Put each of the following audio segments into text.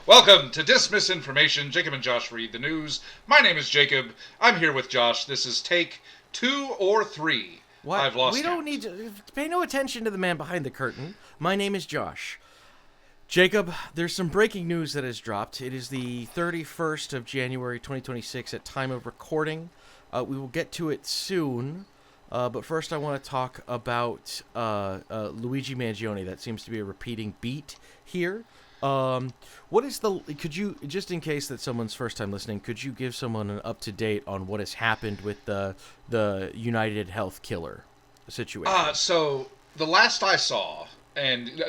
Welcome to Dismiss Information. Jacob and Josh read the news. My name is Jacob. I'm here with Josh. This is take 2 or 3. What? I've lost We don't count. need to pay no attention to the man behind the curtain. My name is Josh. Jacob, there's some breaking news that has dropped. It is the 31st of January 2026 at time of recording. We will get to it soon. But first I want to talk about Luigi Mangione. That seems to be a repeating beat here. Could you, just in case that someone's first time listening, could you give someone an up-to-date on what has happened with the United Health killer situation? So the last I saw, and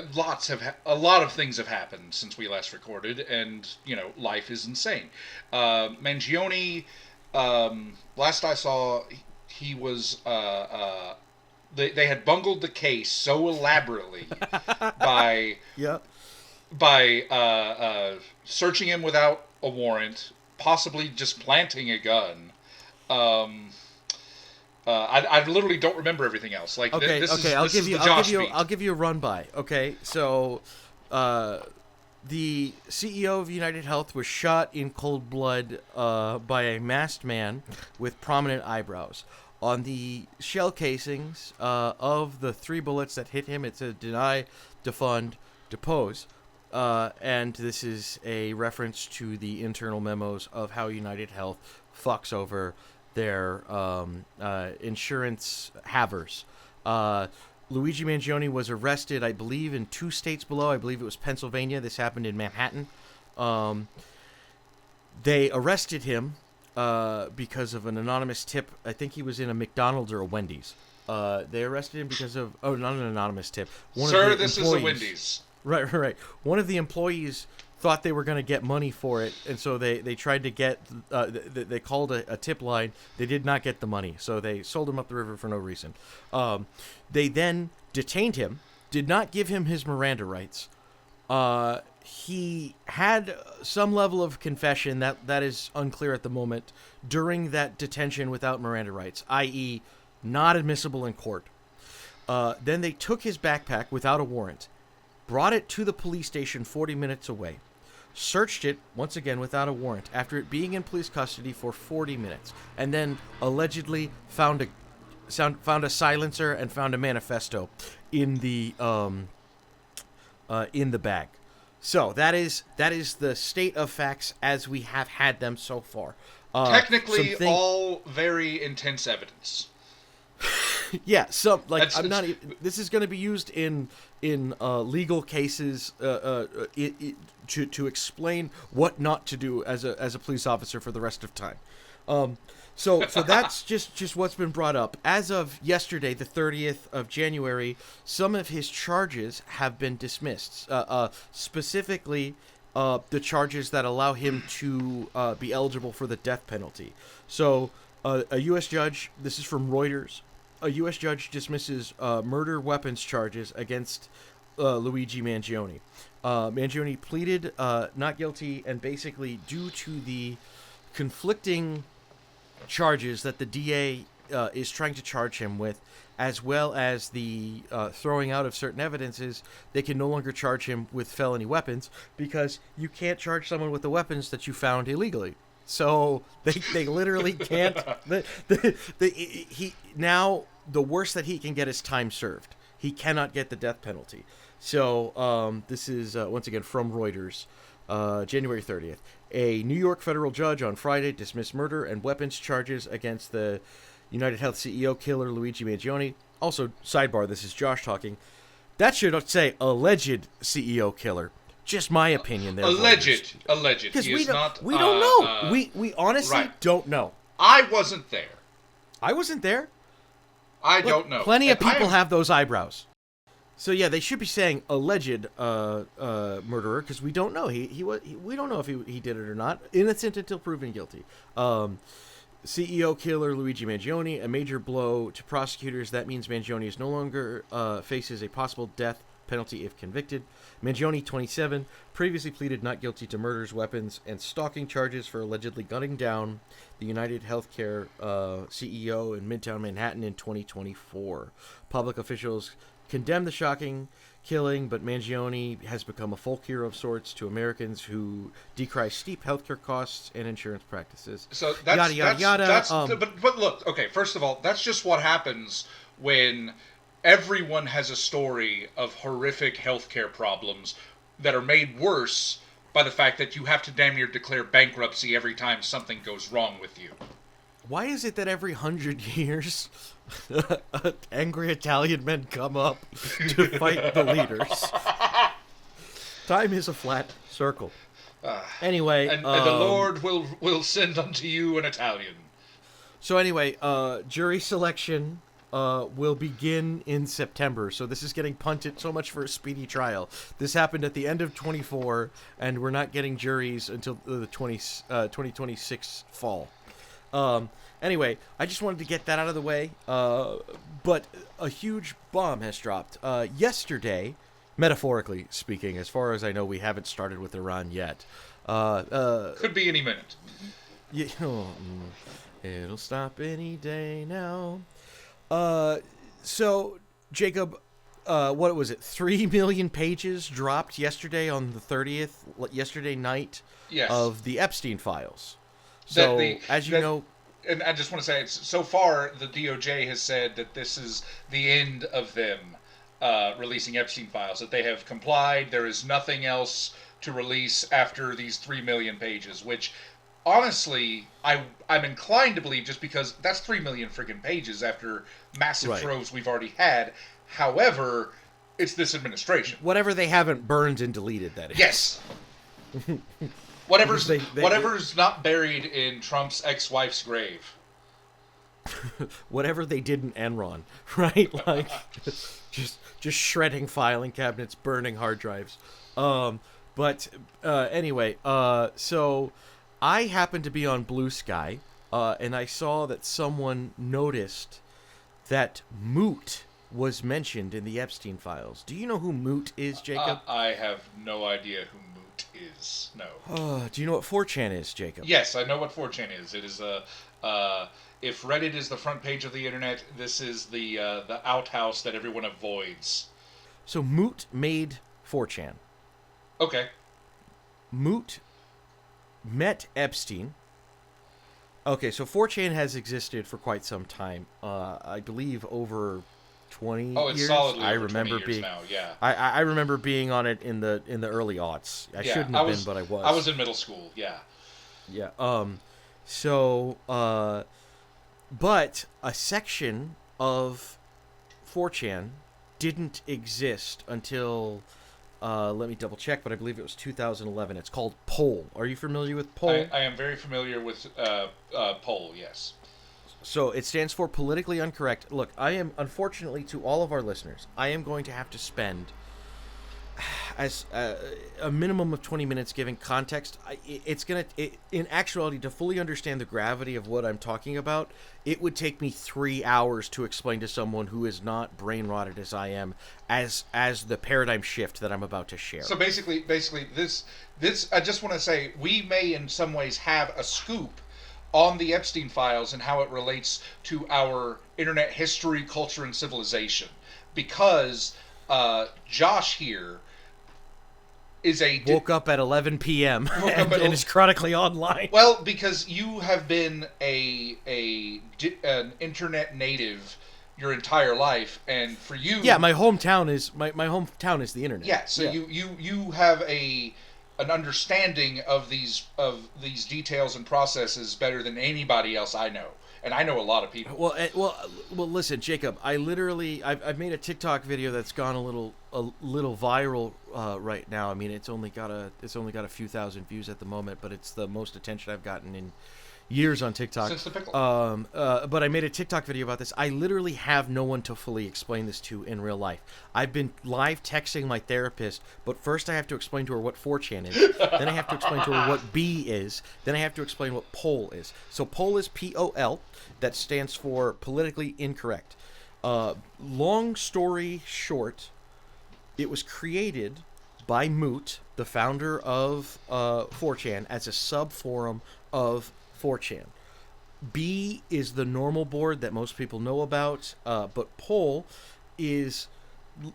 a lot of things have happened since we last recorded, and life is insane. Mangione, last I saw, he was they had bungled the case so elaborately by Yep. Searching him without a warrant, possibly just planting a gun. I literally don't remember everything else. Like Okay, I'll give you a run by. Okay, so the CEO of United Health was shot in cold blood by a masked man with prominent eyebrows. On the shell casings of the 3 bullets that hit him, it said deny, defund, depose. And this is a reference to the internal memos of how United Health fucks over their insurance havers. Luigi Mangione was arrested, I believe, in 2 states below. I believe it was Pennsylvania. This happened in Manhattan. They arrested him because of an anonymous tip. I think he was in a McDonald's or a Wendy's. They arrested him because of... Oh, not an anonymous tip. Sir, this is a Wendy's. Right. One of the employees thought they were going to get money for it, and so they tried to get... they called a tip line. They did not get the money, so they sold him up the river for no reason. They then detained him, did not give him his Miranda rights. He had some level of confession, that is unclear at the moment, during that detention without Miranda rights, i.e. not admissible in court. Then they took his backpack without a warrant, brought it to the police station 40 minutes away, searched it, once again without a warrant, after it being in police custody for 40 minutes, and then allegedly found a silencer and found a manifesto in the bag. So that is the state of facts as we have had them so far. Technically, all very intense evidence. Yeah, this is going to be used in legal cases to explain what not to do as a police officer for the rest of time. So that's just what's been brought up. As of yesterday, the 30th of January, some of his charges have been dismissed. Specifically, the charges that allow him to be eligible for the death penalty. So a U.S. judge, this is from Reuters, a U.S. judge dismisses murder weapons charges against Luigi Mangione. Mangione pleaded not guilty, and basically due to the conflicting charges that the DA is trying to charge him with, as well as the throwing out of certain evidences, they can no longer charge him with felony weapons because you can't charge someone with the weapons that you found illegally. So they literally can't. Now the worst that he can get is time served. He cannot get the death penalty. So this is once again from Reuters, January 30th. A New York federal judge on Friday dismissed murder and weapons charges against the United Health CEO killer Luigi Mangione. Also, sidebar, this is Josh talking. That should say alleged CEO killer. Just my opinion there. Alleged. Because we don't know. We honestly don't know. I wasn't there. I wasn't there. I don't know. Plenty of people have those eyebrows. So yeah, they should be saying alleged murderer because we don't know. We don't know if he did it or not. Innocent until proven guilty. CEO killer Luigi Mangione, a major blow to prosecutors. That means Mangione is no longer faces a possible death penalty if convicted. Mangione, 27, previously pleaded not guilty to murders, weapons, and stalking charges for allegedly gunning down the United Healthcare CEO in Midtown Manhattan in 2024. Public officials condemned the shocking killing, but Mangione has become a folk hero of sorts to Americans who decry steep healthcare costs and insurance practices. So that's yada yada yada. But look, okay. First of all, that's just what happens when everyone has a story of horrific healthcare problems that are made worse by the fact that you have to damn near declare bankruptcy every time something goes wrong with you. Why is it that every 100 years, angry Italian men come up to fight the leaders? Time is a flat circle. Anyway, and the Lord will send unto you an Italian. So anyway, jury selection will begin in September. So this is getting punted so much for a speedy trial. This happened at the end of 24, and we're not getting juries until the 2026 fall. Anyway, I just wanted to get that out of the way. But a huge bomb has dropped. Yesterday, metaphorically speaking, as far as I know, we haven't started with Iran yet. Could be any minute. Yeah, it'll stop any day now. So, Jacob, what was it? 3 million pages dropped yesterday on the 30th, yesterday night, yes, of the Epstein files. So, as you know... And I just want to say, so far, the DOJ has said that this is the end of them releasing Epstein files, that they have complied. There is nothing else to release after these 3 million pages, which, honestly, I'm inclined to believe, just because that's 3 million freaking pages after massive troves we've already had. However, it's this administration. Whatever they haven't burned and deleted, that is. Yes. Whatever's not buried in Trump's ex-wife's grave. Whatever they did in Enron, right? Like, just shredding filing cabinets, burning hard drives. Anyway, so I happened to be on Blue Sky, and I saw that someone noticed that Moot was mentioned in the Epstein files. Do you know who Moot is, Jacob? I have no idea who Moot is. No. Do you know what 4chan is, Jacob? Yes, I know what 4chan is. It is if Reddit is the front page of the internet, this is the outhouse that everyone avoids. So Moot made 4chan. Okay. Moot met Epstein. Okay, so 4chan has existed for quite some time. I believe over 20 years. Oh, it's solidly I over remember 20 years now, yeah. I remember being on it in the early aughts. I shouldn't have been, but I was. I was in middle school, yeah. Yeah. But a section of 4chan didn't exist until let me double check, but I believe it was 2011. It's called Poll. Are you familiar with Poll? I am very familiar with Poll, yes. So it stands for politically incorrect. Look, I am, unfortunately, to all of our listeners, I am going to have to spend as a minimum of 20 minutes giving context. In actuality, to fully understand the gravity of what I'm talking about, it would take me 3 hours to explain to someone who is not brain rotted as I am, as the paradigm shift that I'm about to share. So basically, this I just want to say, we may in some ways have a scoop on the Epstein files and how it relates to our internet history, culture, and civilization, because Josh here is woke up at 11 p.m. and is chronically online. Well, because you have been an internet native your entire life, and for you, yeah, my hometown is the internet. Yeah, so yeah. You have an understanding of these details and processes better than anybody else I know. And I know a lot of people. Well, listen, Jacob. I've made a TikTok video that's gone a little viral right now. I mean, it's only got a few thousand views at the moment, but it's the most attention I've gotten in years on TikTok. Since the pickle. But I made a TikTok video about this. I literally have no one to fully explain this to in real life. I've been live texting my therapist, but first I have to explain to her what 4chan is. Then I have to explain to her what B is. Then I have to explain what Poll is. So Poll is POL. That stands for politically incorrect. Long story short, it was created by Moot, the founder of 4chan, as a sub-forum of 4chan. B is the normal board that most people know about, but Poll is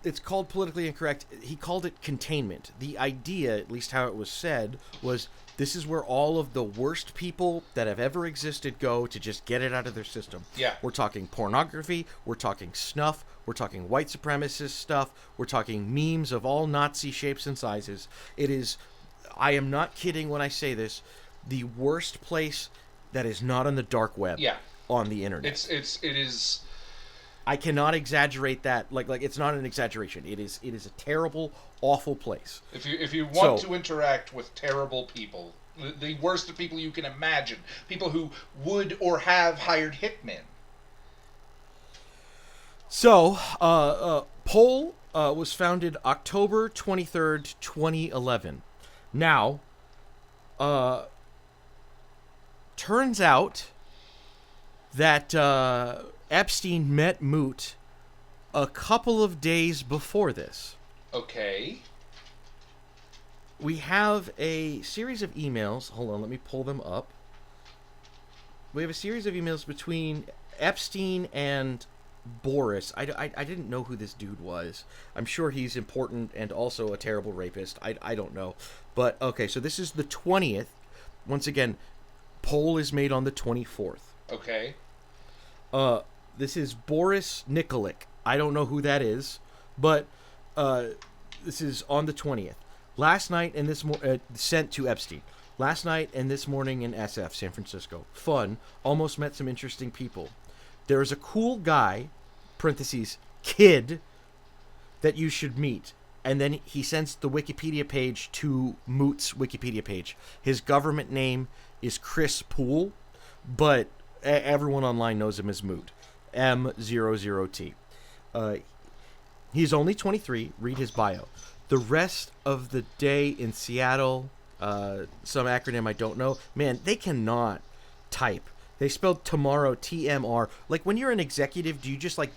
it's called politically incorrect. He called it containment. The idea, at least how it was said, was this is where all of the worst people that have ever existed go to just get it out of their system. Yeah. We're talking pornography, we're talking snuff, we're talking white supremacist stuff, we're talking memes of all Nazi shapes and sizes. It is, I am not kidding when I say this, the worst place that is not on the dark web. Yeah. On the internet. It is. I cannot exaggerate that. Like it's not an exaggeration. It is a terrible, awful place. If you want to interact with terrible people, the worst of people you can imagine, people who would or have hired hitmen. So, Pol was founded October 23rd, 2011. Now, turns out that Epstein met Moot a couple of days before this. Okay. We have a series of emails. Hold on, let me pull them up. We have a series of emails between Epstein and Boris. I didn't know who this dude was. I'm sure he's important and also a terrible rapist. I don't know. But, okay, so this is the 20th. Once again, Pol is made on the 24th. Okay. This is Boris Nikolic. I don't know who that is, but this is on the 20th. Last night and this sent to Epstein. Last night and this morning in SF, San Francisco. Fun. Almost met some interesting people. There is a cool guy, parentheses, kid, that you should meet. And then he sends the Wikipedia page to Moot's Wikipedia page. His government name is Chris Poole, but everyone online knows him as Moot. M00T. He's only 23. Read his bio. The rest of the day in Seattle, some acronym I don't know. Man, they cannot type. They spelled tomorrow TMR. Like, when you're an executive, do you just, like,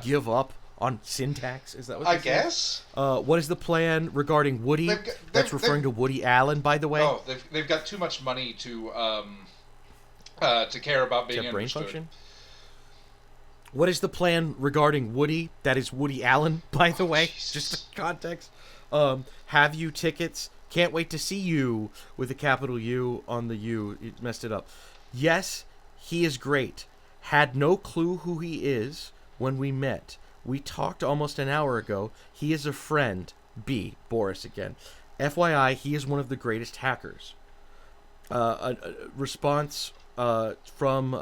give up on syntax? Is that what I guess? What is the plan regarding Woody? That's referring to Woody Allen, by the way. Oh, they've got too much money to care about being brain understood. function? What is the plan regarding Woody? That is Woody Allen, by the way. Jesus. Just for context. Have you tickets? Can't wait to see you with a capital U on the U. You messed it up. Yes, he is great. Had no clue who he is when we met. We talked almost an hour ago. He is a friend. B. Boris again. FYI, he is one of the greatest hackers. A response from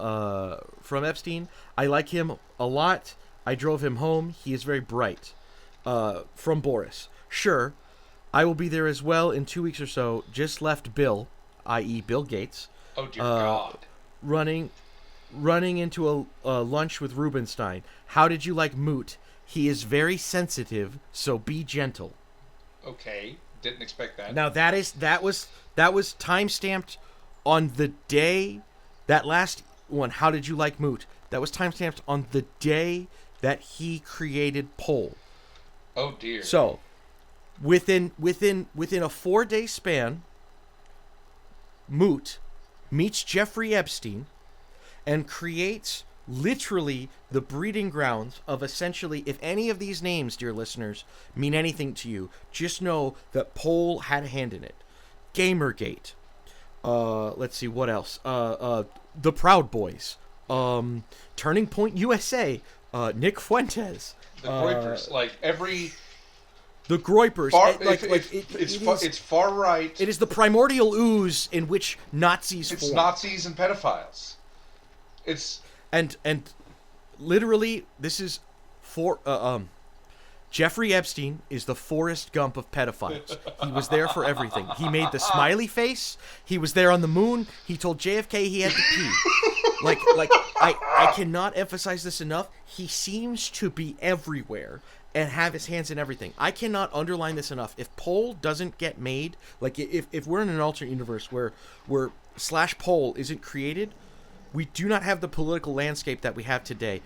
Epstein. I like him a lot. I drove him home. He is very bright. From Boris. Sure, I will be there as well in 2 weeks or so. Just left Bill, i.e. Bill Gates. Oh, dear God. Running into a lunch with Rubenstein. How did you like Moot? He is very sensitive, so be gentle. Okay, didn't expect that. Now that was time-stamped on the day, that last one, how did you like Moot? That was time-stamped on the day that he created Pol. Oh dear. So, within a 4-day span, Moot meets Jeffrey Epstein and creates literally the breeding grounds of essentially, if any of these names, dear listeners, mean anything to you, just know that Pol had a hand in it. Gamergate. Let's see, what else? The Proud Boys. Turning Point USA. Nick Fuentes. The Groypers, like every... The Groypers. It's far right. It is the primordial ooze in which Nazis form. It's Nazis and pedophiles. It's... And literally, this is Jeffrey Epstein is the Forrest Gump of pedophiles. He was there for everything. He made the smiley face. He was there on the moon. He told JFK he had to pee. I cannot emphasize this enough. He seems to be everywhere and have his hands in everything. I cannot underline this enough. If Pol doesn't get made, like if we're in an alternate universe where /Pol isn't created, we do not have the political landscape that we have today.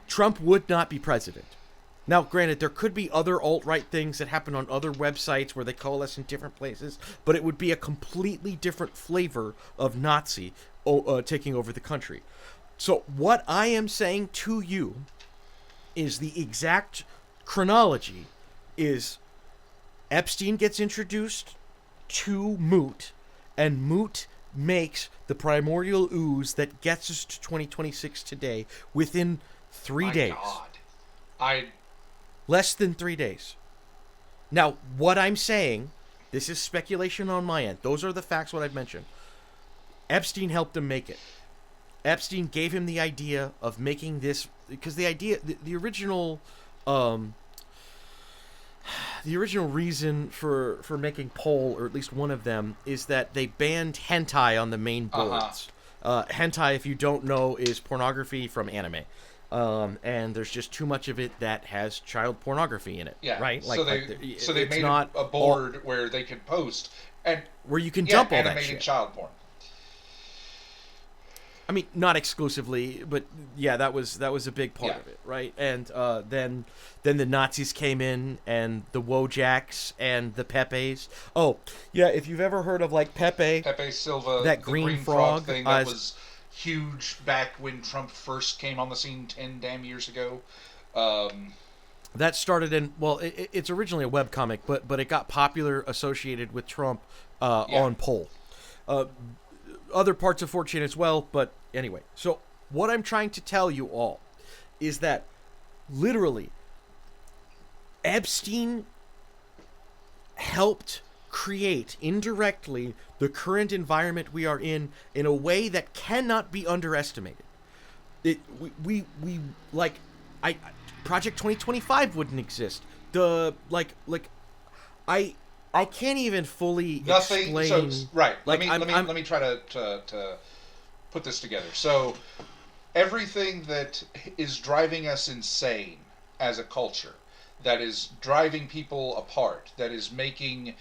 Trump would not be president. Now, granted, there could be other alt-right things that happen on other websites where they coalesce in different places, but it would be a completely different flavor of Nazi taking over the country. So what I am saying to you is the exact chronology is Epstein gets introduced to Moot, and Moot makes the primordial ooze that gets us to 2026 today within 3 days. God. Less than 3 days. Now, what I'm saying, this is speculation on my end. Those are the facts, what I've mentioned. Epstein helped him make it. Epstein gave him the idea of making this, because the original reason for making Pol, or at least one of them, is that they banned hentai on the main boards. Hentai, if you don't know, is pornography from anime. And there's just too much of it that has child pornography in it. Yeah. Right? So they made a board where they could post and where you can dump all that shit. Animated child porn. I mean, not exclusively, but yeah, that was a big part of it, right? And then the Nazis came in, and the Wojaks and the Pepes. Oh, yeah, if you've ever heard of like Pepe Silva, that green frog thing that was huge back when Trump first came on the scene 10 damn years ago. That started in, well, it's originally a webcomic, but it got popular associated with Trump on Pol. Other parts of 4chan as well, but anyway. So what I'm trying to tell you all is that literally Epstein helped create indirectly the current environment we are in a way that cannot be underestimated. Project 2025 wouldn't exist. I can't even fully explain. So, right. Let me try to put this together. So, everything that is driving us insane as a culture, that is driving people apart, that is making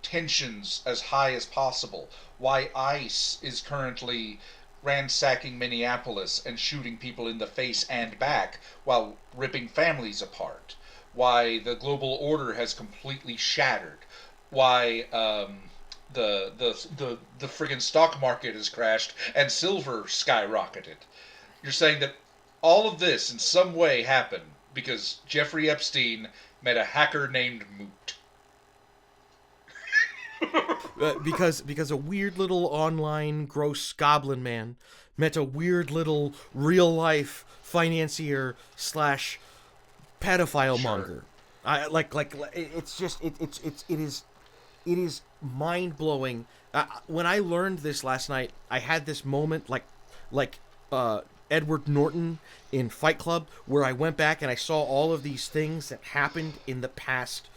tensions as high as possible, why ICE is currently ransacking Minneapolis and shooting people in the face and back while ripping families apart, why the global order has completely shattered, why the friggin' stock market has crashed and silver skyrocketed. You're saying that all of this in some way happened because Jeffrey Epstein met a hacker named Moot. because a weird little online gross goblin man met a weird little real life financier / pedophile monger. It is mind blowing. When I learned this last night, I had this moment like Edward Norton in Fight Club, where I went back and I saw all of these things that happened in the past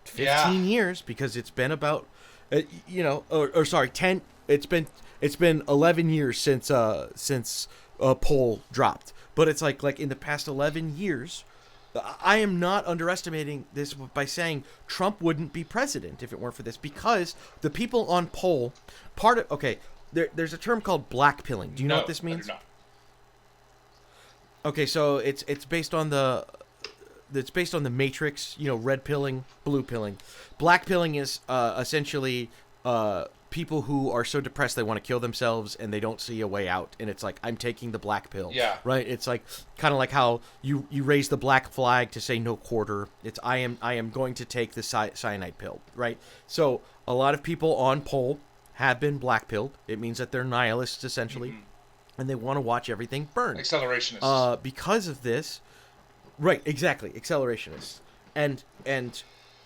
15 years, because it's been about 10. It's been 11 years since Pol dropped, but it's like in the past 11 years. I am not underestimating this by saying Trump wouldn't be president if it weren't for this, because the people on Pol, there's a term called blackpilling. Do you know what this means? I do not. Okay, so it's based on the Matrix, red pilling, blue pilling. Black pilling is essentially people who are so depressed they want to kill themselves and they don't see a way out, and it's like, I'm taking the black pill. Yeah. Right? It's like kind of like how you raise the black flag to say no quarter. It's I am going to take the cyanide pill, right? So a lot of people on Pol have been black pilled. It means that they're nihilists essentially. Mm-hmm. And they want to watch everything burn. Accelerationists. Because of this, right? Exactly, accelerationists, and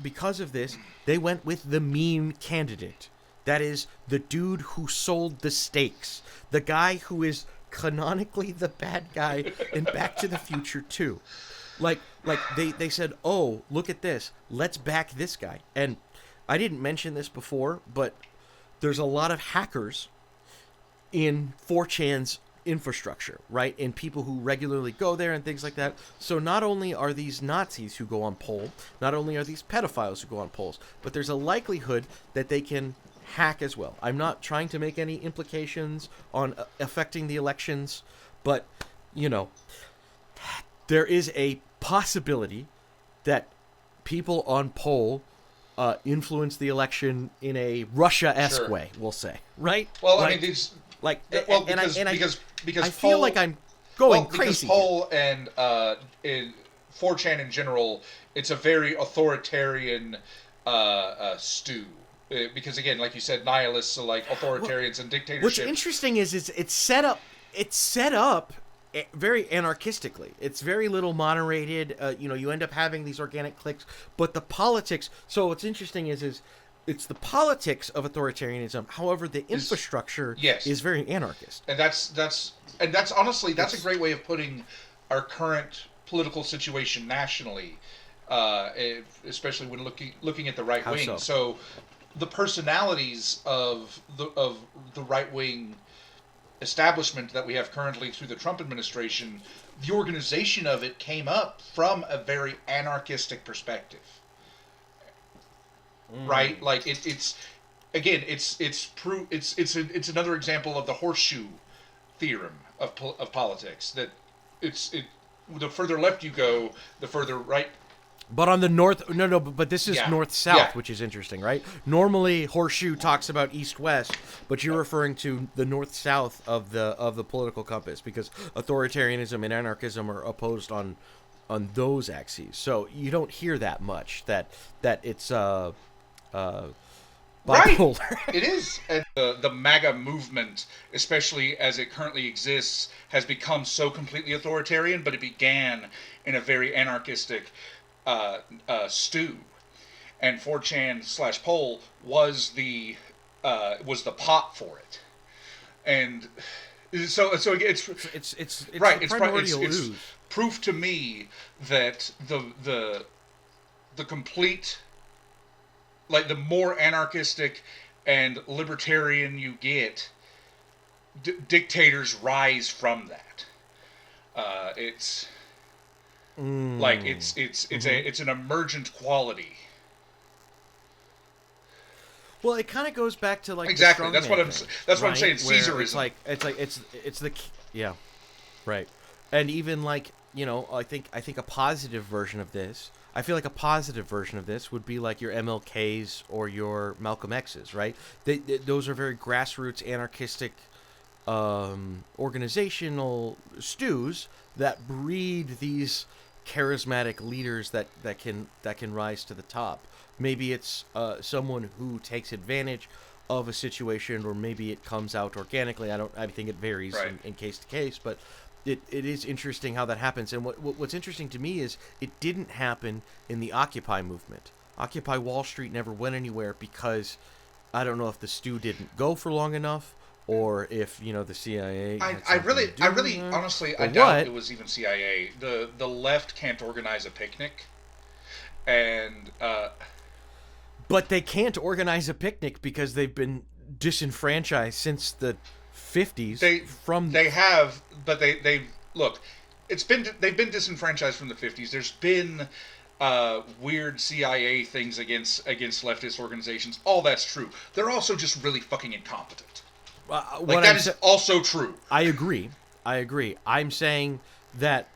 because of this, they went with the meme candidate. That is the dude who sold the stakes, the guy who is canonically the bad guy in Back to the Future 2. Like they said, oh, look at this, let's back this guy. And I didn't mention this before, but there's a lot of hackers in 4chan's infrastructure, right? And people who regularly go there and things like that. So not only are these Nazis who go on Pol, not only are these pedophiles who go on Pols, but there's a likelihood that they can hack as well. I'm not trying to make any implications on affecting the elections, but, there is a possibility that people on Pol influence the election in a Russia-esque way, we'll say, right? Well, I mean, these... Because I feel like I'm going crazy. Because Pol and 4chan in general it's a very authoritarian stew. Because again, like you said, nihilists are like authoritarians and What's dictatorships. interesting is it's set up. It's set up very anarchistically. It's very little moderated. You end up having these organic cliques, but the politics. So what's interesting is it's the politics of authoritarianism. However, the infrastructure yes. is very anarchist. And that's honestly that's a great way of putting our current political situation nationally, especially when looking at the right How wing. so? The personalities of the right wing establishment that we have currently through the Trump administration, the organization of it came up from a very anarchistic perspective, right? Like it's again, it's another example of the horseshoe theorem of politics, that the further left you go, the further right. But on the north, no, but this is north-south, Yeah. which is interesting, right? Normally, horseshoe talks about east-west, but you're referring to the north-south of the political compass, because authoritarianism and anarchism are opposed on those axes. So you don't hear that much. That it's bipolar. Right. It is. And the MAGA movement, especially as it currently exists, has become so completely authoritarian, but it began in a very anarchistic stew. And 4chan/poll was the pot for it. And so It's right. the It's proof to me that the complete, like, the more anarchistic and libertarian you get, dictators rise from that. It's like it's an emergent quality. Well, it kind of goes back to like Exactly. The That's what I'm. thing, That's what I'm right? saying. Where Caesarism. It's the yeah, right. And even like I think a positive version of this. I feel like a positive version of this would be like your MLKs or your Malcolm X's, right? Those are very grassroots anarchistic organizational stews that breed these charismatic leaders that can rise to the top. Maybe it's someone who takes advantage of a situation, or maybe it comes out organically. I think it varies Right. in case to case, but it is interesting how that happens. And what's interesting to me is it didn't happen in the Occupy movement. Occupy Wall Street never went anywhere because I don't know if the stew didn't go for long enough, or if the CIA. I really honestly, I doubt it was even CIA. The left can't organize a picnic, and but they can't organize a picnic because they've been disenfranchised since the 50s. They have, but they look. They've been disenfranchised from the 50s. There's been weird CIA things against leftist organizations. All that's true. They're also just really fucking incompetent. That is also true. I agree. I'm saying that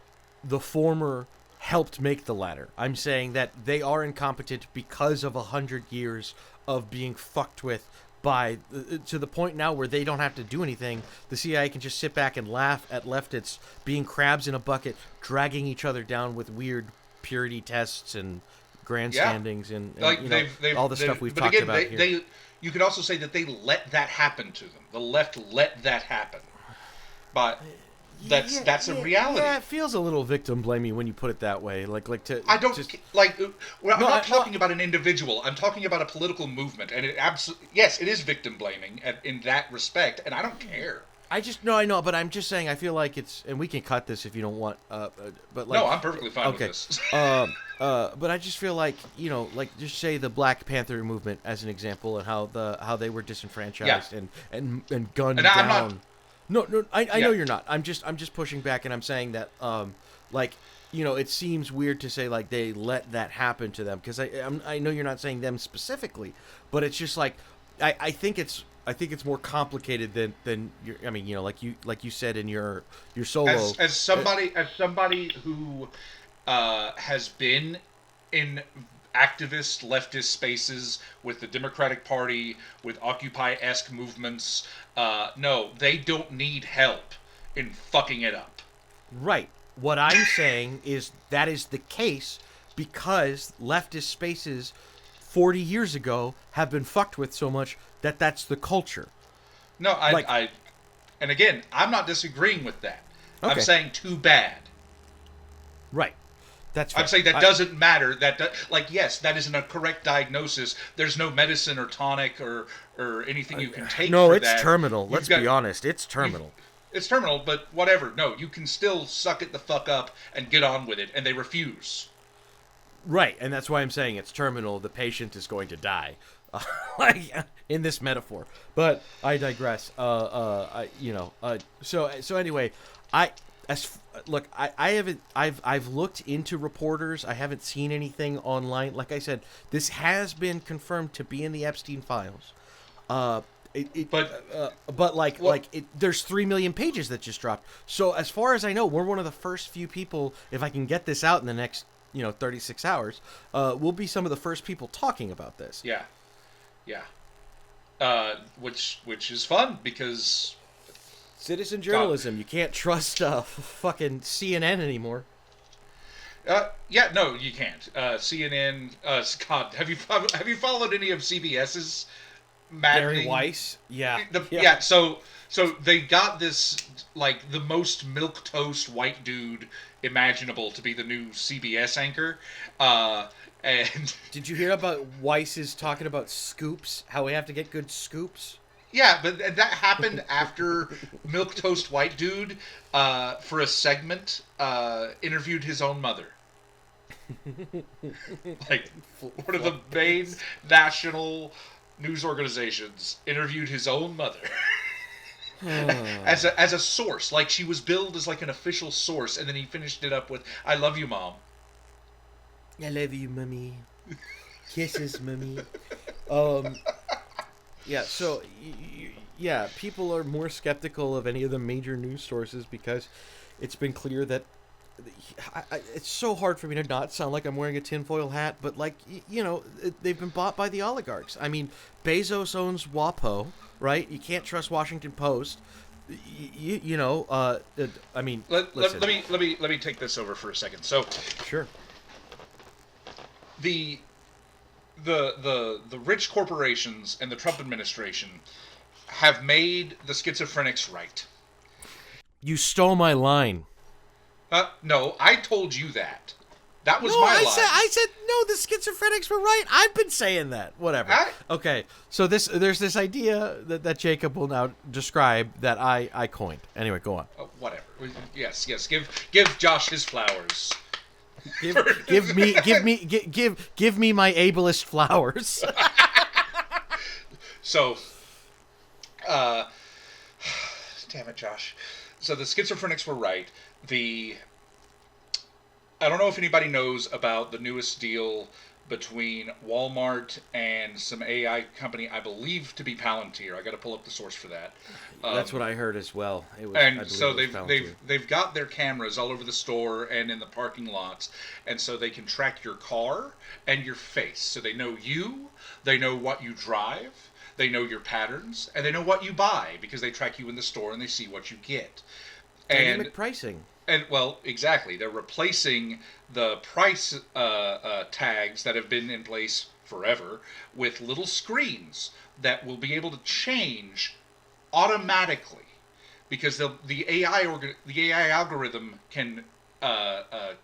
the former helped make the latter. I'm saying that they are incompetent because of 100 years of being fucked with by to the point now where they don't have to do anything. The CIA can just sit back and laugh at leftists being crabs in a bucket, dragging each other down with weird purity tests and grandstandings and like all the stuff we've talked about here. You could also say that they let that happen to them. The left let that happen, but that's a reality. Yeah, it feels a little victim blamey when you put it that way. I don't like. I'm not talking about an individual. I'm talking about a political movement, and it absolutely yes, it is victim blaming in that respect, and I don't care. I know, but I'm just saying I feel like it's, and we can cut this if you don't want. But like, no, I'm perfectly fine with this. But I just feel like just say the Black Panther movement as an example, and how they were disenfranchised and gunned down. No, I know you're not. I'm just pushing back, and I'm saying that it seems weird to say like they let that happen to them, because I know you're not saying them specifically, but it's just like I think it's more complicated than like you said in your solo. As somebody who has been in activist leftist spaces with the Democratic Party, with Occupy-esque movements, no, they don't need help in fucking it up. Right. What I'm saying is that is the case because leftist spaces 40 years ago have been fucked with so much that that's the culture. No, Like, and again, I'm not disagreeing with that. I'm okay, saying too bad. right. That's I'm fair. saying that doesn't matter. Like, yes, that isn't a correct diagnosis. There's no medicine or tonic or anything you can take No, for it's that. terminal. You've Let's got be honest. It's terminal. it's terminal, but whatever. No, you can still suck it the fuck up and get on with it, and they refuse. Right, and that's why I'm saying it's terminal. The patient is going to die, like in this metaphor. But I digress. So anyway, I as look, I haven't. I've looked into reporters. I haven't seen anything online. Like I said, this has been confirmed to be in the Epstein files. But there's 3 million pages that just dropped. So as far as I know, we're one of the first few people. If I can get this out in the next 36 hours, we'll be some of the first people talking about this. Yeah, yeah. Which is fun because Citizen journalism. You can't trust fucking CNN anymore. Yeah, no, you can't. CNN. God, have you followed any of CBS's maddening? Barry Weiss. Yeah. Yeah. So they got this like the most milquetoast white dude imaginable to be the new CBS anchor. And did you hear about Weiss's talking about scoops? How we have to get good scoops? Yeah, but that happened after milquetoast white dude for a segment interviewed his own mother. Like one of the main national news organizations interviewed his own mother. as a source, like she was billed as like an official source, and then he finished it up with "I love you, Mom." I love you, Mummy. Kisses, Mummy. Yeah. So, yeah, people are more skeptical of any of the major news sources because it's been clear that it's so hard for me to not sound like I'm wearing a tinfoil hat, but like they've been bought by the oligarchs. I mean, Bezos owns WAPO, right? You can't trust Washington Post. I mean, let me take this over for a second. So, sure. The rich corporations and the Trump administration have made the schizophrenics right. You stole my line. No, I told you that. That was my line. I said no. The schizophrenics were right. I've been saying that. Whatever. Okay. So there's this idea that Jacob will now describe that I coined. Anyway, go on. Whatever. Yes. Give Josh his flowers. Give me my ableist flowers. So, damn it, Josh. So the schizophrenics were right. I don't know if anybody knows about the newest deal between Walmart and some AI company, I believe to be Palantir. I got to pull up the source for that. That's what I heard as well. They've got their cameras all over the store and in the parking lots, and so they can track your car and your face. So they know you, they know what you drive, they know your patterns, and they know what you buy because they track you in the store and they see what you get. Dynamic pricing. And well, exactly. They're replacing the price tags that have been in place forever with little screens that will be able to change automatically because the AI algorithm can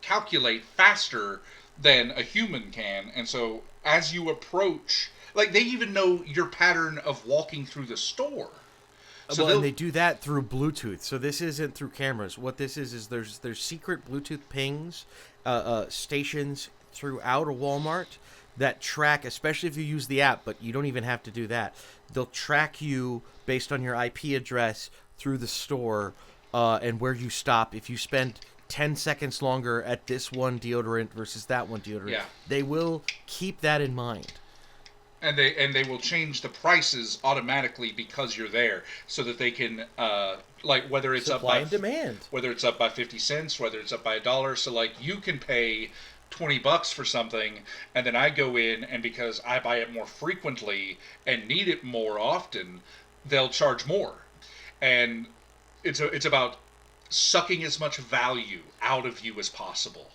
calculate faster than a human can, and so as you approach, like they even know your pattern of walking through the store. So and they do that through Bluetooth. So this isn't through cameras. What this is there's secret Bluetooth pings, stations throughout a Walmart that track, especially if you use the app, but you don't even have to do that. They'll track you based on your IP address through the store and where you stop. If you spend 10 seconds longer at this one deodorant versus that one deodorant, they will keep that in mind. And they will change the prices automatically because you're there, so that they can like whether it's supply up by and demand, whether it's up by 50 cents, whether it's up by $1. So like you can pay $20 for something, and then I go in, and because I buy it more frequently and need it more often, they'll charge more. And it's about sucking as much value out of you as possible.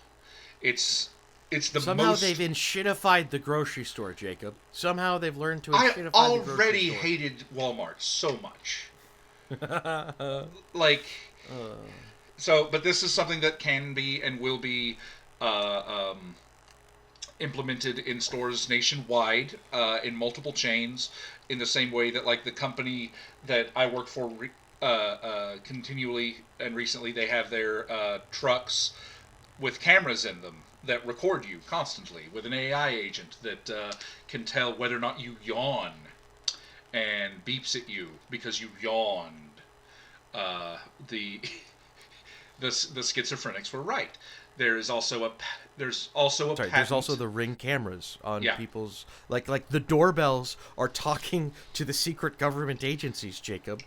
It's It's the Somehow most. they've enshittified the grocery store, Jacob. Somehow they've learned to I enshittify the grocery already store. hated Walmart so much. Like, so, but this is something that can be and will be implemented in stores nationwide, in multiple chains, in the same way that, like, the company that I work for continually and recently, they have their trucks with cameras in them that record you constantly with an AI agent that can tell whether or not you yawn and beeps at you because you yawned. The the schizophrenics were right. There is also a there's also a Sorry, patent. there's also the Ring cameras on Yeah. people's like the doorbells are talking to the secret government agencies, Jacob.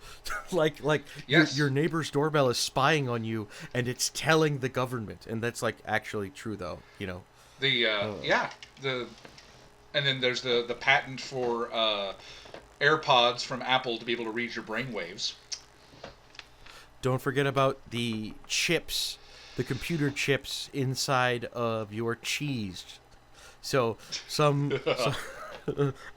like Yes. your neighbor's doorbell is spying on you and it's telling the government, and that's like actually true though, you know. The yeah, the and then there's the patent for AirPods from Apple to be able to read your brainwaves. Don't forget about the chips, the computer chips inside of your cheese. So some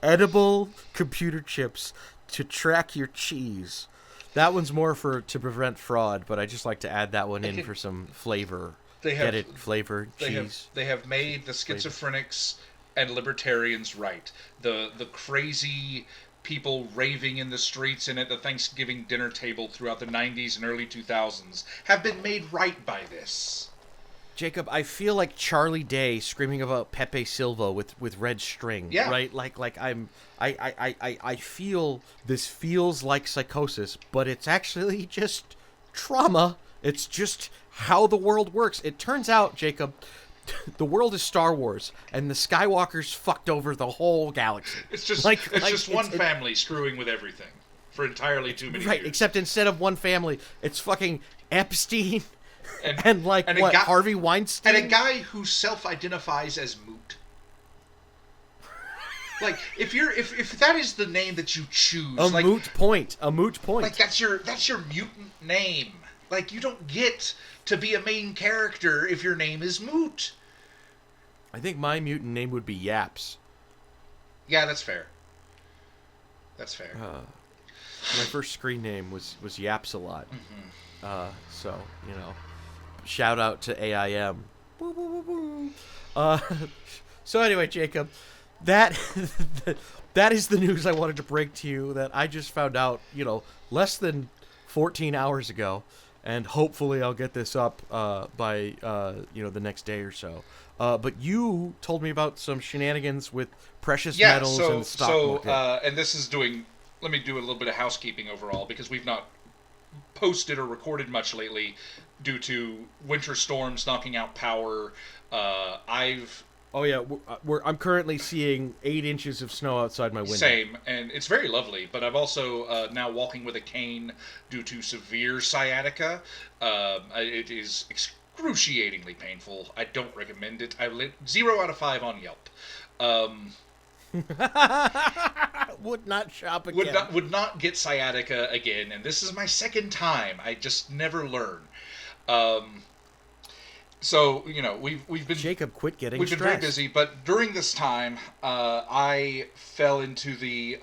edible computer chips to track your cheese. That one's more to prevent fraud, but I just like to add that one in for some flavor. They have Get it? Flavor, cheese. They have made the schizophrenics and libertarians right. The crazy people raving in the streets and at the Thanksgiving dinner table throughout the 90s and early 2000s have been made right by this. Jacob, I feel like Charlie Day screaming about Pepe Silva with red string. Yeah. Right? I feel this feels like psychosis, but it's actually just trauma. It's just how the world works. It turns out, Jacob, the world is Star Wars, and the Skywalkers fucked over the whole galaxy. It's just one it's family screwing with everything for entirely too many right, years. except instead of one family, it's fucking Epstein and Harvey Weinstein. And a guy who self-identifies as Moot. Like, if that is the name that you choose, a moot point. Like, that's your mutant name. Like, you don't get to be a main character if your name is Moot. I think my mutant name would be Yaps. Yeah, that's fair. That's fair. My first screen name was Yaps a lot. Mm-hmm. So, you know, shout out to AIM. Woo, woo, woo, woo. So anyway, Jacob, that is the news I wanted to break to you that I just found out, you know, less than 14 hours ago. And hopefully I'll get this up by the next day or so. But you told me about some shenanigans with precious metals and the stock market. And this is doing. Let me do a little bit of housekeeping overall because we've not posted or recorded much lately due to winter storms knocking out power. I'm currently seeing 8 inches of snow outside my window. Same, and it's very lovely, but I'm also now walking with a cane due to severe sciatica. It is excruciatingly painful. I don't recommend it. I lit 0 out of 5 on Yelp. Would not shop again. Would not get sciatica again, and this is my second time. I just never learn. So, you know, we've been... Jacob, quit getting We've been very stressed. busy, but during this time, I fell into the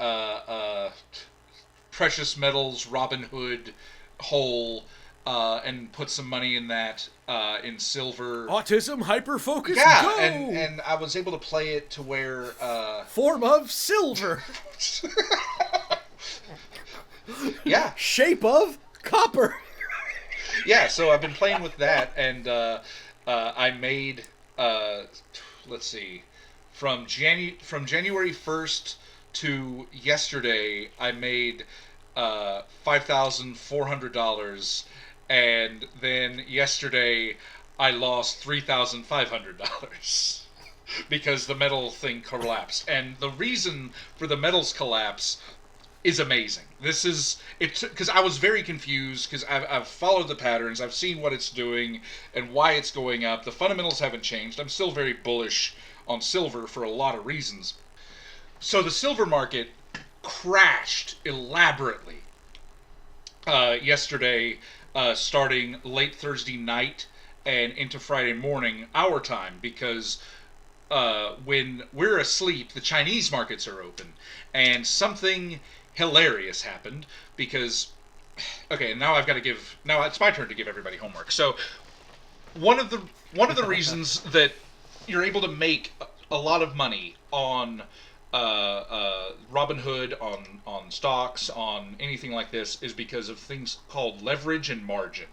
precious metals Robin Hood hole and put some money in that, in silver. Autism, hyperfocus, Yeah, go! and I was able to play it to where... Form of silver. Yeah. Shape of copper. Yeah, so I've been playing with that, and I made, let's see, from January 1st to yesterday, I made $5,400, and then yesterday I lost $3,500 because the metal thing collapsed. And the reason for the metals collapse is amazing. This is it because I was very confused because I've followed the patterns, I've seen what it's doing and why it's going up. The fundamentals haven't changed. I'm still very bullish on silver for a lot of reasons. So the silver market crashed elaborately yesterday, starting late Thursday night and into Friday morning, our time, because when we're asleep, the Chinese markets are open, and something hilarious happened because. Okay, now I've got to give. Now it's my turn to give everybody homework. So one of the reasons that you're able to make a lot of money on Robinhood, on stocks, on anything like this, is because of things called leverage and margin.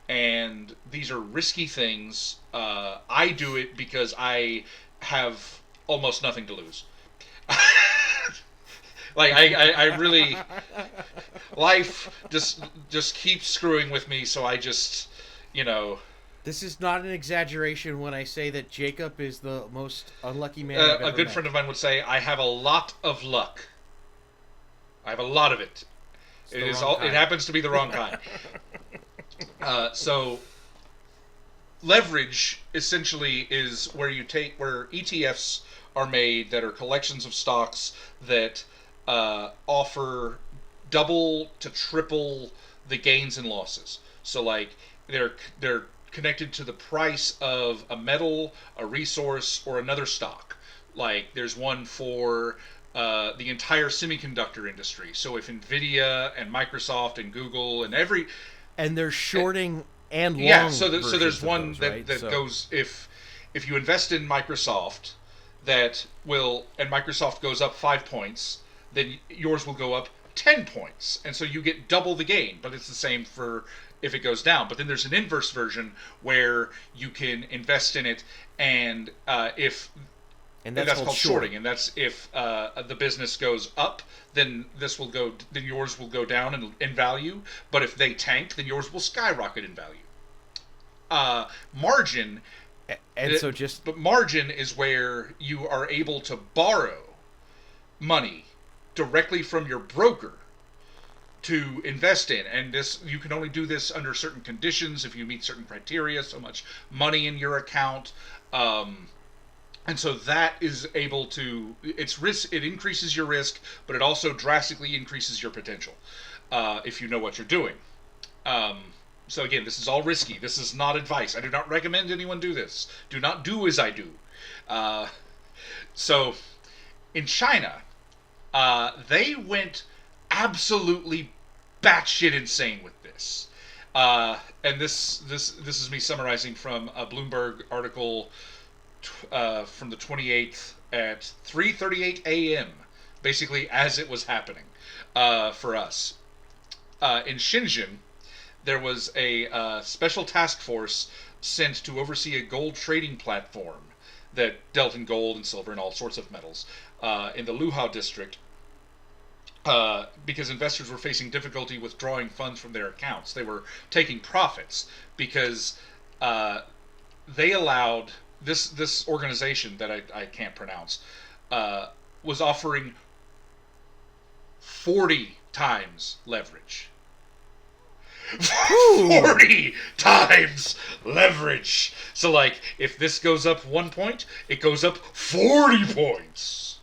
And these are risky things. I do it because I have almost nothing to lose. Like I really, life just keeps screwing with me. So I just, you know. This is not an exaggeration when I say that Jacob is the most unlucky man I've ever A good met. friend of mine would say, "I have a lot of luck. I have a lot of it. It is all. It happens to be the wrong kind." So leverage essentially is where ETFs are made that are collections of stocks that offer double to triple the gains and losses. So like they're connected to the price of a metal, a resource, or another stock. Like there's one for the entire semiconductor industry. So if Nvidia and Microsoft and Google and and they're shorting and long. Yeah, so there's one those, that right? that goes if you invest in Microsoft and Microsoft goes up 5 points, then yours will go up 10 points, and so you get double the gain. But it's the same for if it goes down. But then there's an inverse version where you can invest in it, and that's called shorting, and that's if the business goes up, then yours will go down in value. But if they tank, then yours will skyrocket in value. Margin, but margin is where you are able to borrow money directly from your broker to invest in, and this you can only do this under certain conditions if you meet certain criteria. So much money in your account. And so that is able to, it's risk. It increases your risk, but it also drastically increases your potential if you know what you're doing. So again, this is all risky. This is not advice. I do not recommend anyone do this. Do not do as I do. So in China, they went absolutely batshit insane with this. And this is me summarizing from a Bloomberg article from the 28th at 3:38 a.m. basically as it was happening for us. In Shenzhen, there was a special task force sent to oversee a gold trading platform that dealt in gold and silver and all sorts of metals in the Luhao district because investors were facing difficulty withdrawing funds from their accounts. They were taking profits because they allowed this organization that I can't pronounce was offering 40 times leverage. 40 times leverage. So like if this goes up 1 point, it goes up 40 points.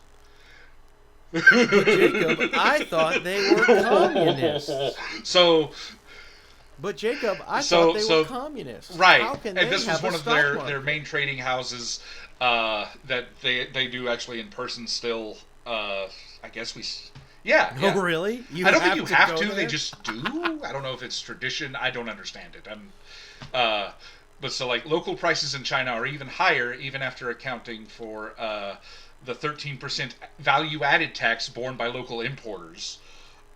But Jacob, I thought they were communists. But Jacob, I thought they were communists. Right. How can and they this was have one a of stock their main trading houses that they do actually in person still. I guess yeah. No, really? I don't think you have to. They just do. I don't know if it's tradition. I don't understand it. But so like local prices in China are even higher, even after accounting for the 13% value-added tax borne by local importers.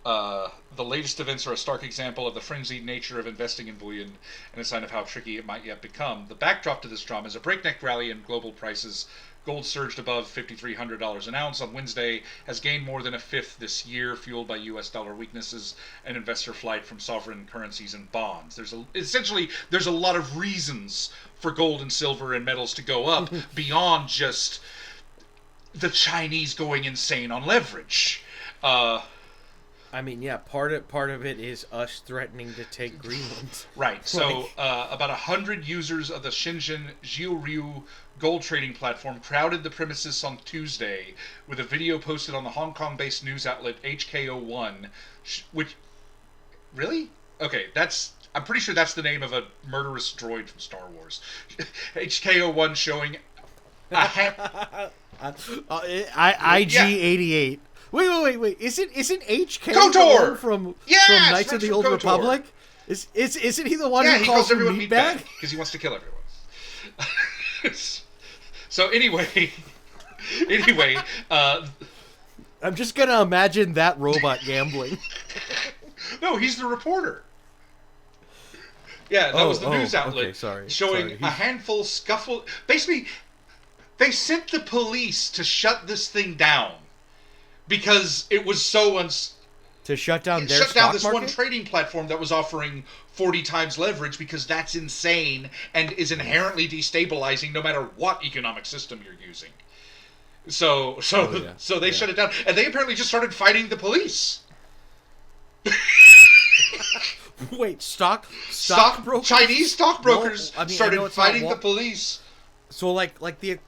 The latest events are a stark example of the frenzied nature of investing in bullion and a sign of how tricky it might yet become. The backdrop to this drama is a breakneck rally in global prices. Gold surged above $5,300 an ounce on Wednesday, has gained more than a fifth this year, fueled by U.S. dollar weaknesses and investor flight from sovereign currencies and bonds. There's a lot of reasons for gold and silver and metals to go up beyond just the Chinese going insane on leverage. I mean, yeah, part of it is us threatening to take Greenland. Right. So about 100 users of the Shenzhen Jiuryu gold trading platform crowded the premises on Tuesday with a video posted on the Hong Kong-based news outlet HKO1, which... Really? Okay, I'm pretty sure that's the name of a murderous droid from Star Wars. HKO1 showing a hand. IG-88. Wait. Isn't HK KOTOR! the one from Knights of the Old KOTOR. Republic? Isn't he the one Yeah, who he calls everyone meatbag? because he wants to kill everyone. So anyway, I'm just gonna imagine that robot gambling. no, he's the reporter. Yeah, that was the news outlet. Okay, sorry. Showing a handful scuffle. Basically, they sent the police to shut this thing down because it was so to shut down their shut down stock this market? one trading platform that was offering 40 times leverage, because that's insane and is inherently destabilizing no matter what economic system you're using. So they shut it down, and they apparently just started fighting the police. Wait, stockbrokers? Chinese stockbrokers Well, I started fighting the police. So like the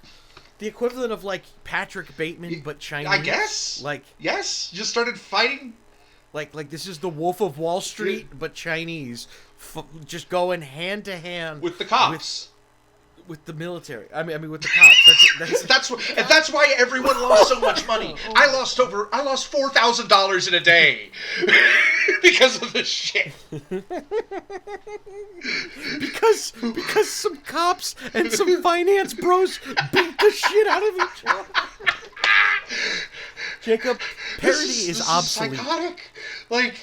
equivalent of like Patrick Bateman, but Chinese. I guess. Yes, just started fighting. Like this is the Wolf of Wall Street, but Chinese, just going hand to hand with the cops. With the military. I mean with the cops. That's why everyone lost so much money. I lost $4,000 in a day because of this shit. because some cops and some finance bros beat the shit out of each other. Jacob, parody is obsolete. Psychotic. Like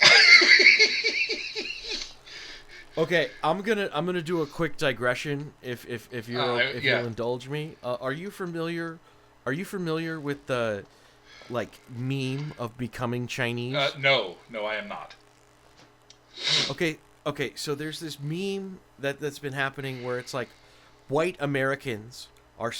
Okay, I'm gonna do a quick digression if you'll indulge me. Are you familiar with the meme of becoming Chinese? No, I am not. Okay, so there's this meme that's been happening where it's like white Americans are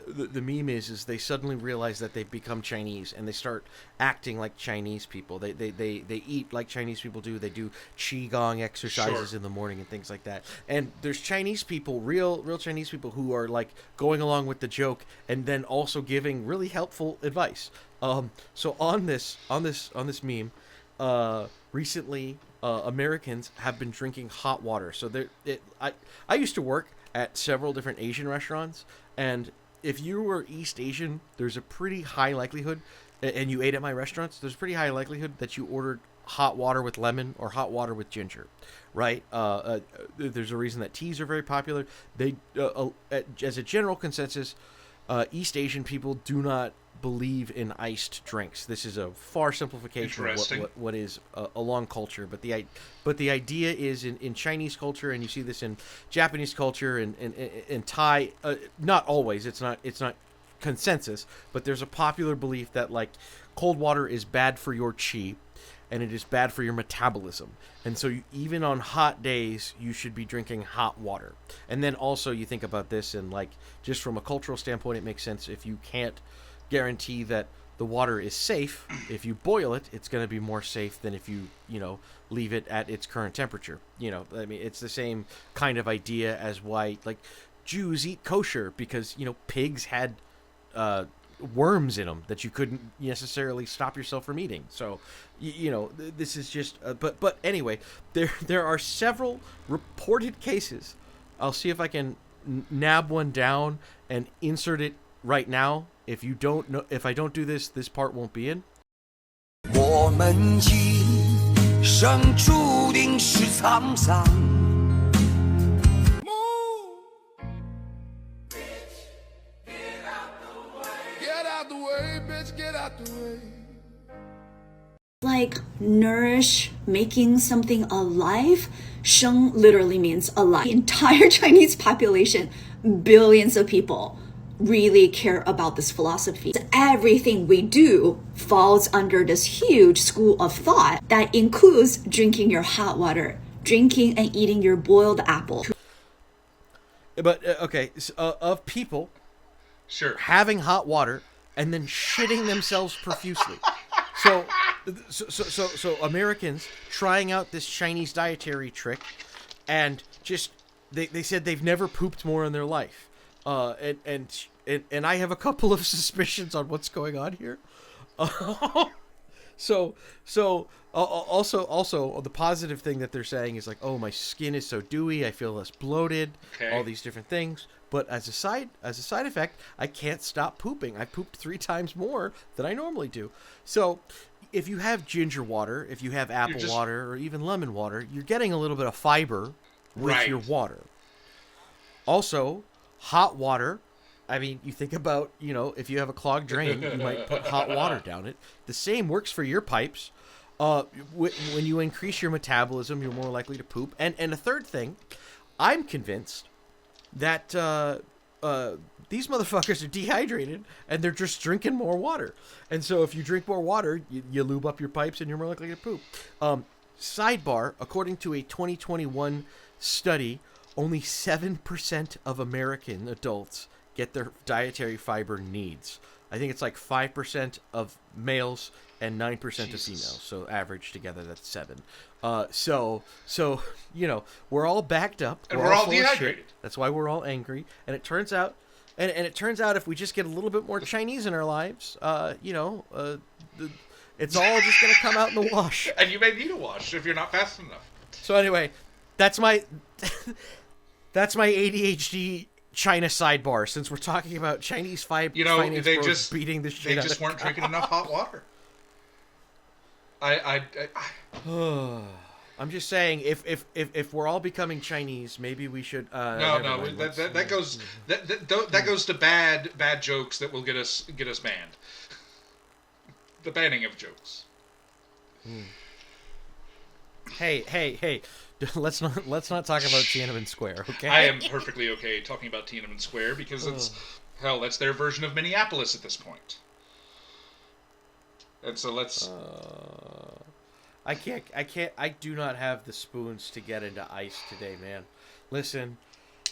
the meme is they suddenly realize that they've become Chinese and they start acting like Chinese people. They eat like Chinese people do. They do qigong exercises in the morning and things like that. And there's Chinese people, real Chinese people, who are like going along with the joke and then also giving really helpful advice. So on this meme, recently Americans have been drinking hot water. So I used to work at several different Asian restaurants, and if you were East Asian, there's a pretty high likelihood, and you ate at my restaurants, there's a pretty high likelihood that you ordered hot water with lemon or hot water with ginger, right? There's a reason that teas are very popular. As a general consensus, East Asian people do not believe in iced drinks. This is a far simplification of what is a long culture, but the idea is in Chinese culture, and you see this in Japanese culture and in Thai. Not always. It's not consensus, but there's a popular belief that like cold water is bad for your qi, and it is bad for your metabolism. And so even on hot days, you should be drinking hot water. And then also you think about this, and like just from a cultural standpoint, it makes sense. If you can't guarantee that the water is safe, if you boil it, it's going to be more safe than if you leave it at its current temperature. I mean, it's the same kind of idea as why like Jews eat kosher, because pigs had worms in them that you couldn't necessarily stop yourself from eating. So this is just but anyway, there are several reported cases. I'll see if I can nab one down and insert it right now. If I don't do this, this part won't be in. 我们一生注定是沧桑。Get out the way, bitch, get out the way. Like nourish, making something alive. 生 literally means alive. The entire Chinese population, billions of people, really care about this philosophy. Everything we do falls under this huge school of thought that includes drinking your hot water, drinking and eating your boiled apple. But okay, so, of people having hot water and then shitting themselves profusely. So Americans trying out this Chinese dietary trick, and just they said they've never pooped more in their life. And I have a couple of suspicions on what's going on here. Also the positive thing that they're saying is like, oh, my skin is so dewy, I feel less bloated, all these different things. But as a side effect, I can't stop pooping. I pooped 3 times more than I normally do. So if you have ginger water, if you have apple water, or even lemon water, you're getting a little bit of fiber with your water. Also, hot water. I mean, you think about, if you have a clogged drain, you might put hot water down it. The same works for your pipes. When you increase your metabolism, you're more likely to poop. And a third thing, I'm convinced that these motherfuckers are dehydrated and they're just drinking more water. And so if you drink more water, you lube up your pipes and you're more likely to poop. Sidebar, according to a 2021 study, only 7% of American adults get their dietary fiber needs. I think it's like 5% of males and 9% of females. So average together, that's 7. So we're all backed up. And we're all dehydrated. Shit. That's why we're all angry. And it turns out, if we just get a little bit more Chinese in our lives, it's all just going to come out in the wash. And you may need a wash if you're not fast enough. So anyway, that's my ADHD China sidebar. Since we're talking about Chinese finance they bros just beating the shit. They just weren't drinking enough hot water. I'm just saying, if we're all becoming Chinese, maybe we should. That goes to bad jokes that will get us banned. The banning of jokes. Hey. Let's not talk about Tiananmen Square, okay? I am perfectly okay talking about Tiananmen Square because that's their version of Minneapolis at this point. And so let's. I do not have the spoons to get into ice today, man. Listen,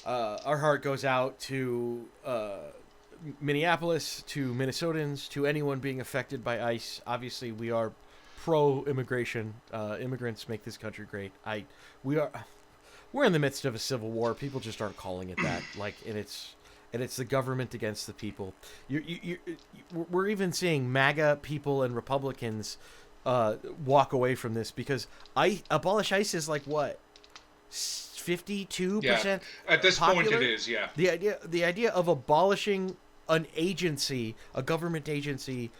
our heart goes out to Minneapolis, to Minnesotans, to anyone being affected by ice. Obviously, we are pro-immigration. Immigrants make this country great. We're in the midst of a civil war. People just aren't calling it that. And it's the government against the people. We're even seeing MAGA people and Republicans walk away from this because abolish ICE is like what, 52%? Yeah. At this popular? point, it is. Yeah. The idea of abolishing an agency, a government agency.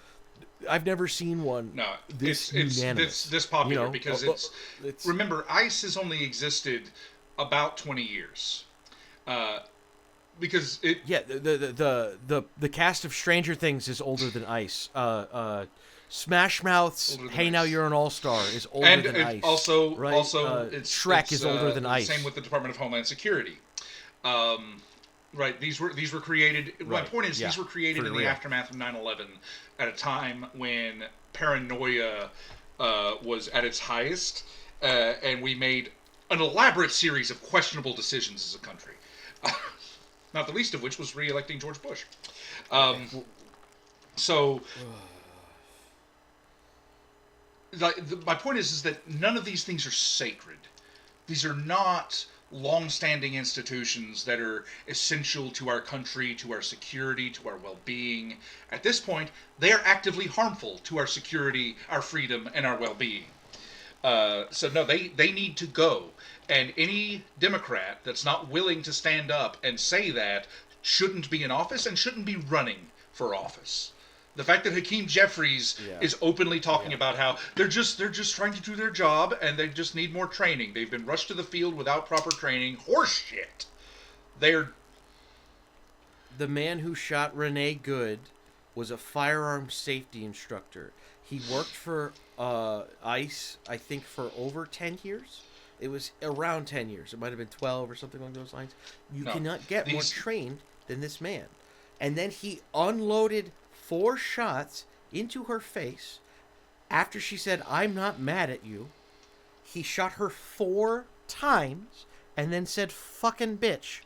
I've never seen one. No, this it's unanimous. this popular because it's. Remember, ICE has only existed about 20 years, because it. Yeah, the cast of Stranger Things is older than ICE. Smash Mouth's Hey Now You're an All-Star is older than ICE. Also, right? Shrek is older than ICE. Same with the Department of Homeland Security. Right, these were created. Right. My point is, these were created in the aftermath of 9/11, at a time when paranoia was at its highest, and we made an elaborate series of questionable decisions as a country. Not the least of which was re-electing George Bush. My point is that none of these things are sacred. These are not long-standing institutions that are essential to our country, to our security, to our well-being. At this point, they are actively harmful to our security, our freedom, and our well-being. So no, they need to go. And any Democrat that's not willing to stand up and say that shouldn't be in office and shouldn't be running for office. The fact that Hakeem Jeffries is openly talking about how they're just trying to do their job and they just need more training. They've been rushed to the field without proper training. Horseshit. The man who shot Renee Good was a firearms safety instructor. He worked for ICE, I think, for over 10 years. It was around 10 years. It might have been 12 or something along those lines. You cannot get more trained than this man. And then he unloaded 4 shots into her face after she said, "I'm not mad at you." He shot her 4 times and then said, "Fucking bitch."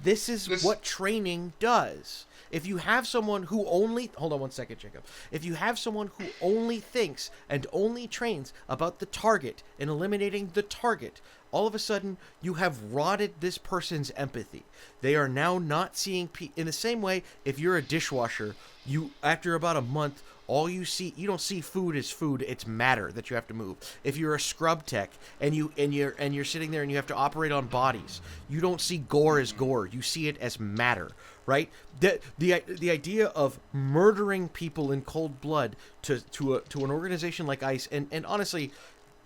This is what training does. If you have someone who only... Hold on one second, Jacob. If you have someone who only thinks and only trains about the target and eliminating the target, all of a sudden you have rotted this person's empathy. They are now not seeing... in the same way, if you're a dishwasher, you, after about a month, you don't see food as food. It's matter that you have to move. If you're a scrub tech and you're sitting there and you have to operate on bodies, you don't see gore as gore. You see it as matter, right? The idea of murdering people in cold blood to an organization like ICE and honestly,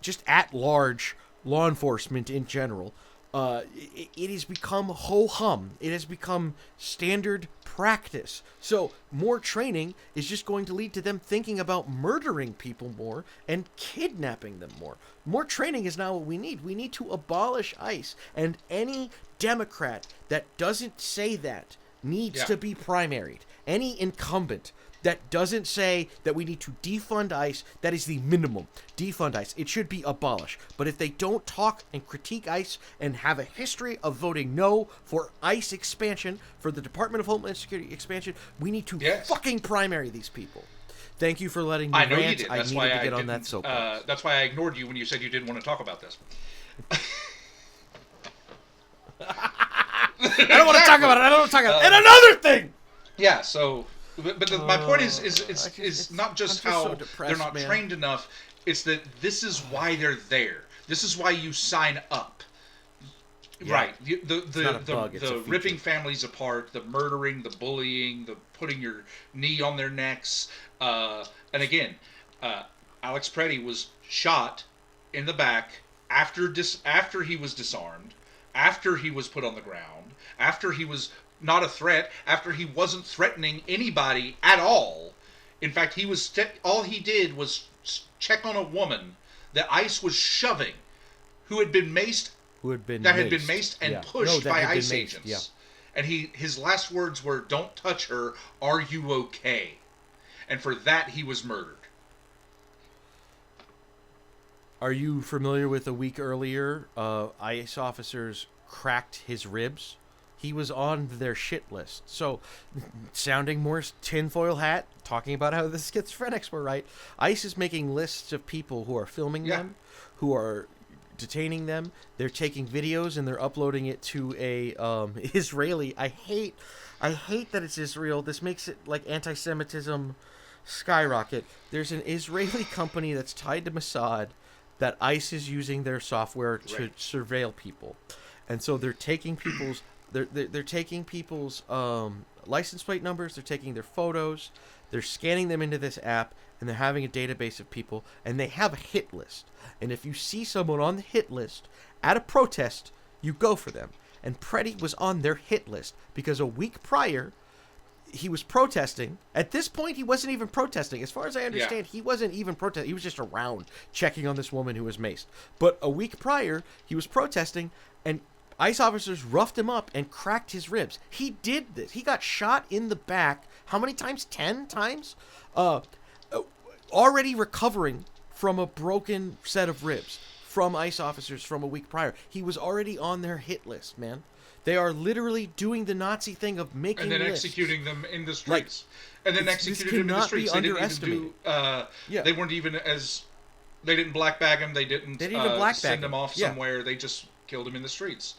just at large law enforcement in general, it has become ho-hum. It has become standard practice. So more training is just going to lead to them thinking about murdering people more and kidnapping them more. More training is now what we need. We need to abolish ICE, and any Democrat that doesn't say that needs to be primaried. Any incumbent that doesn't say that we need to defund ICE, that is the minimum. Defund ICE. It should be abolished. But if they don't talk and critique ICE and have a history of voting no for ICE expansion, for the Department of Homeland Security expansion, we need to fucking primary these people. Thank you for letting me rant. I know you did. That's I why needed to I get on that soapbox. That's why I ignored you when you said you didn't want to talk about this. I don't want to talk about it. I don't want to talk about it. And another thing! Yeah, so... my point is not just how so depressed, they're not man. trained enough. It's that this is why they're there. This is why you sign up. Yeah. Right. not a bug, it's a The feature. ripping families apart, the murdering, the bullying, the putting your knee on their necks. And again, Alex Preddy was shot in the back after he was disarmed, after he was put on the ground, after he was not a threat, after he wasn't threatening anybody at all. In fact, he was all he did was check on a woman that ICE was shoving, who had been maced, and pushed by ICE agents. Yeah. And his last words were, "Don't touch her. Are you okay?" And for that, he was murdered. Are you familiar with a week earlier, ICE officers cracked his ribs? He was on their shit list. So, sounding more tinfoil hat, talking about how the schizophrenics were right. ICE is making lists of people who are filming them, who are detaining them. They're taking videos and they're uploading it to a Israeli. I hate that it's Israel. This makes it like anti-Semitism skyrocket. There's an Israeli company that's tied to Mossad that ICE is using their software to surveil people, and so they're taking people's. They're taking people's license plate numbers, they're taking their photos, they're scanning them into this app, and they're having a database of people, and they have a hit list. And if you see someone on the hit list at a protest, you go for them. And Preddy was on their hit list because a week prior, he was protesting. At this point, he wasn't even protesting. As far as I understand, he wasn't even protesting. He was just around checking on this woman who was maced. But a week prior, he was protesting, and ICE officers roughed him up and cracked his ribs. He did this. He got shot in the back. How many times? 10 times? Already recovering from a broken set of ribs from ICE officers from a week prior. He was already on their hit list, man. They are literally doing the Nazi thing of making lists. And then executing them in the streets. They weren't even as... They didn't black bag him. They didn't send him off somewhere. They just killed him in the streets.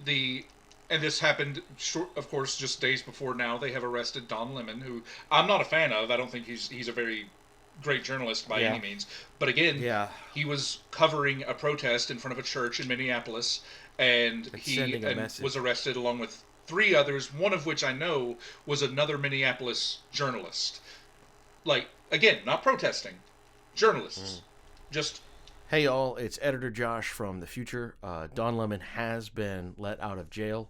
And this happened, of course, just days before now. They have arrested Don Lemon, who I'm not a fan of. I don't think he's a very great journalist by any means. But again, he was covering a protest in front of a church in Minneapolis, and he was arrested along with 3 others, one of which I know was another Minneapolis journalist. Again, not protesting. Journalists. Just... Hey y'all, it's Editor Josh from the future. Don Lemon has been let out of jail.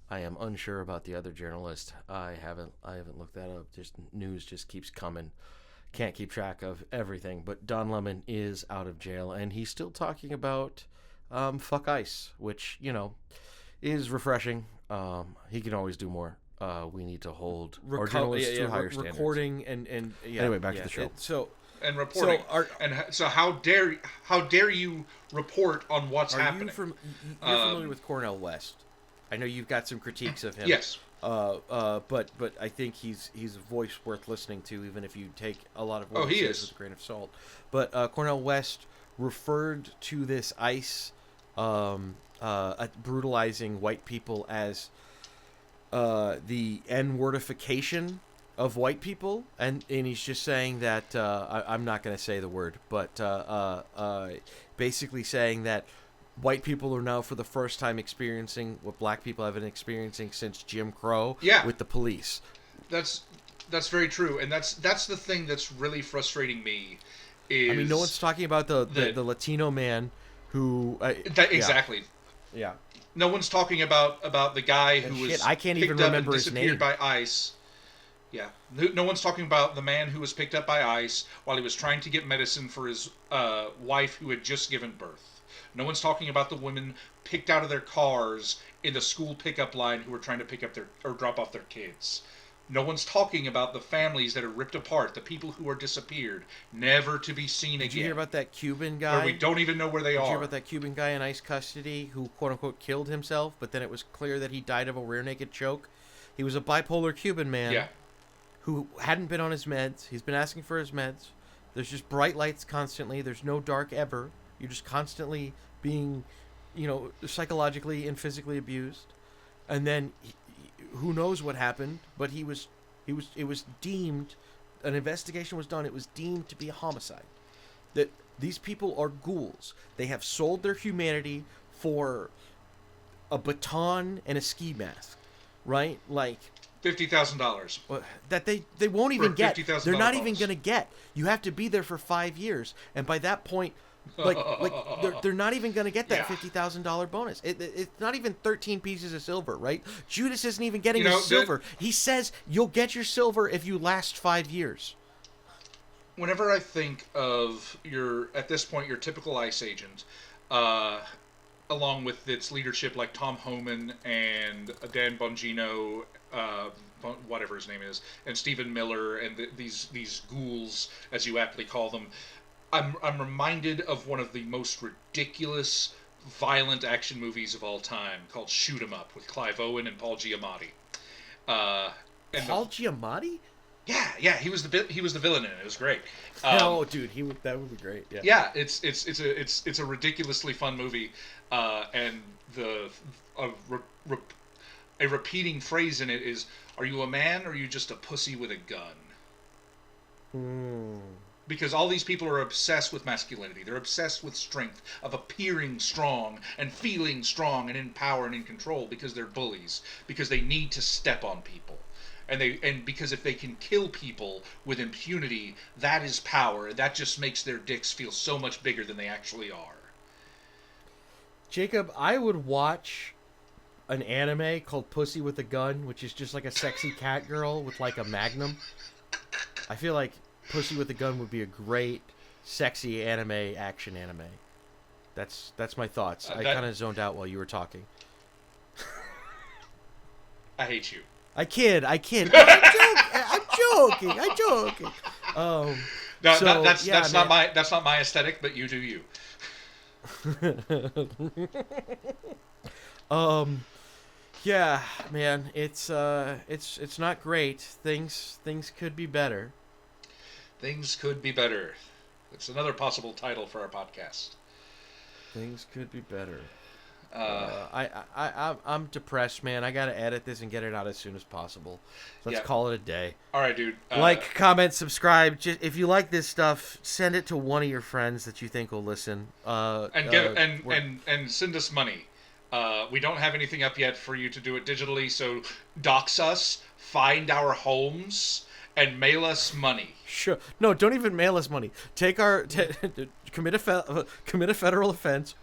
I am unsure about the other journalist. I haven't looked that up. Just news just keeps coming. Can't keep track of everything. But Don Lemon is out of jail, and he's still talking about fuck ICE, which is refreshing. He can always do more. We need to hold our journalists to higher standards. Recording and anyway, back to the show. And reporting. So how dare you report on what's happening? You're familiar with Cornel West. I know you've got some critiques of him. Yes. But I think he's a voice worth listening to, even if you take a lot of what he says with a grain of salt. But Cornel West referred to this ICE brutalizing white people as the N-wordification of white people, and he's just saying that I'm not going to say the word, but basically saying that white people are now for the first time experiencing what black people have been experiencing since Jim Crow with the police. That's very true, and that's the thing that's really frustrating me. Is I mean, no one's talking about the Latino man who exactly. Yeah. No one's talking about the guy who was I can't even remember his name. Disappeared by ICE. Yeah. No one's talking about the man who was picked up by ICE while he was trying to get medicine for his wife who had just given birth. No one's talking about the women picked out of their cars in the school pickup line who were trying to pick up or drop off their kids. No one's talking about the families that are ripped apart, the people who are disappeared, never to be seen again. Did you hear about that Cuban guy? Or we don't even know where they are. Did you hear about that Cuban guy in ICE custody who, quote-unquote, killed himself, but then it was clear that he died of a rear-naked choke? He was a bipolar Cuban man who hadn't been on his meds. He's been asking for his meds. There's just bright lights constantly. There's no dark ever. You're just constantly being, psychologically and physically abused. And then who knows what happened, but it was deemed, an investigation was done, it was deemed to be a homicide. That these people are ghouls. They have sold their humanity for a baton and a ski mask, right? Like $50,000. That they won't even get. They're not even bonus. going to get. You have to be there for 5 years, and by that point, like they're not even going to get that $50,000 bonus. It's not even 13 pieces of silver, right? Judas isn't even getting his silver. He says you'll get your silver if you last 5 years. Whenever I think of your typical ICE agent, along with its leadership like Tom Homan and Dan Bongino, whatever his name is, and Stephen Miller, and these ghouls, as you aptly call them, I'm reminded of one of the most ridiculous, violent action movies of all time called Shoot 'Em Up with Clive Owen and Paul Giamatti. Giamatti? Yeah, he was the villain in it. It was great. Dude, that would be great. Yeah. Yeah, it's a ridiculously fun movie, and a repeating phrase in it is, "Are you a man or are you just a pussy with a gun?" Because all these people are obsessed with masculinity. They're obsessed with strength, of appearing strong and feeling strong and in power and in control because they're bullies, because they need to step on people. And because if they can kill people with impunity, that is power. That just makes their dicks feel so much bigger than they actually are. Jacob, I would watch an anime called Pussy with a Gun, which is just like a sexy cat girl with like a magnum. I feel like Pussy with a Gun would be a great, sexy action anime. That's my thoughts. I kind of zoned out while you were talking. I hate you. I kid. I'm joking. No, that's not my aesthetic, but you do you. Yeah, man, it's not great. Things could be better. Things could be better. It's another possible title for our podcast. Things could be better. I'm depressed, man. I gotta edit this and get it out as soon as possible. Let's call it a day. All right, dude. Like, comment, subscribe. If you like this stuff, send it to one of your friends that you think will listen. And send us money. We don't have anything up yet for you to do it digitally, so dox us, find our homes, and mail us money. Sure. No, don't even mail us money. Take our commit a federal offense.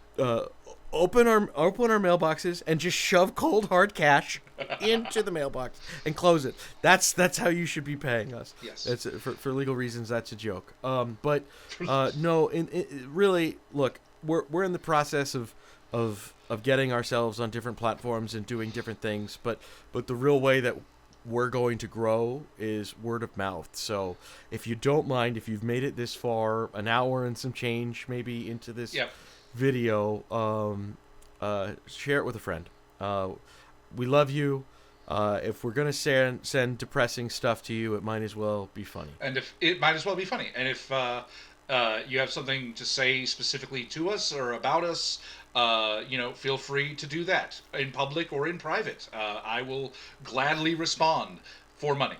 Open our mailboxes and just shove cold hard cash into the mailbox and close it. That's how you should be paying us. Yes. That's for legal reasons. That's a joke. But no. Really, look, we're in the process of getting ourselves on different platforms and doing different things. But the real way that we're going to grow is word of mouth. So if you don't mind, if you've made it this far, an hour and some change maybe into this video, share it with a friend. We love you. If we're gonna send depressing stuff to you, it might as well be funny. And if you have something to say specifically to us or about us, feel free to do that in public or in private. I will gladly respond for money.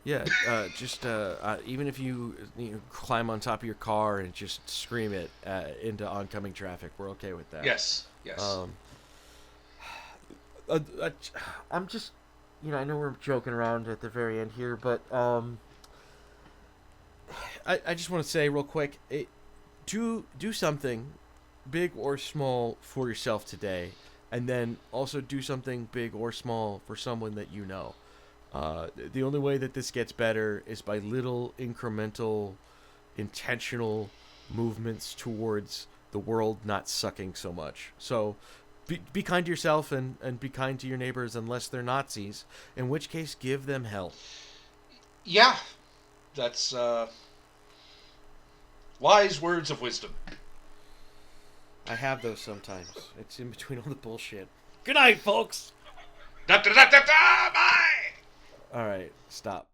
Yeah, just even if you climb on top of your car and just scream it into oncoming traffic, we're okay with that. Yes. Yes. I'm just, I know we're joking around at the very end here, but I just want to say real quick, do something big or small for yourself today, and then also do something big or small for someone that you know. The only way that this gets better is by little incremental, intentional movements towards the world not sucking so much. So be kind to yourself and be kind to your neighbors unless they're Nazis, in which case give them hell. Yeah. That's wise words of wisdom. I have those sometimes. It's in between all the bullshit. Good night, folks! Da, da, da, da, da, bye! All right, stop.